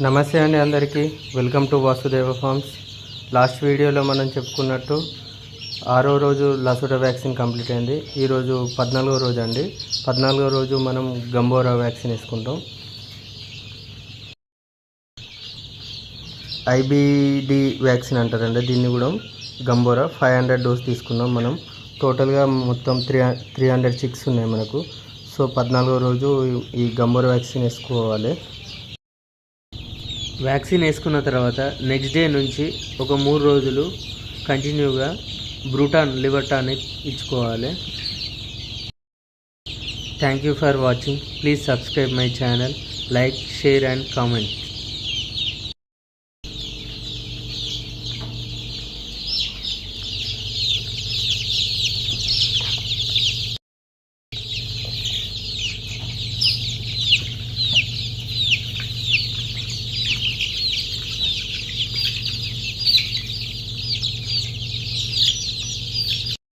నమస్తే అండి అందరికీ. Welcome to Vasudeva Farms. Last వీడియోలో మనం చెప్పుకున్నట్టు 6వ రోజు లసోటా వ్యాక్సిన్ కంప్లీట్ అయింది. ఈరోజు 14వ రోజు అండి. 14వ రోజు మనం గంబోరా వ్యాక్సిన్ వేసుకుంటాం. ఐబిడి వ్యాక్సిన్ అంటారండి దీన్ని కూడా. గంబోరా 500 డోస్ తీసుకున్నాం మనం. టోటల్గా మొత్తం 300 చిక్స్ ఉన్నాయి మనకు. సో 14వ రోజు ఈ గంబోరా వ్యాక్సిన్ వేసుకోవాలి. వ్యాక్సిన్ వేసుకున్న తర్వాత నెక్స్ట్ డే నుంచి ఒక 3 రోజులు కంటిన్యూగా బ్రూటాన్ లివర్ టానిక్ ఇచ్చుకోవాలి. Thank you for watching. Please subscribe my channel, like, share and comment.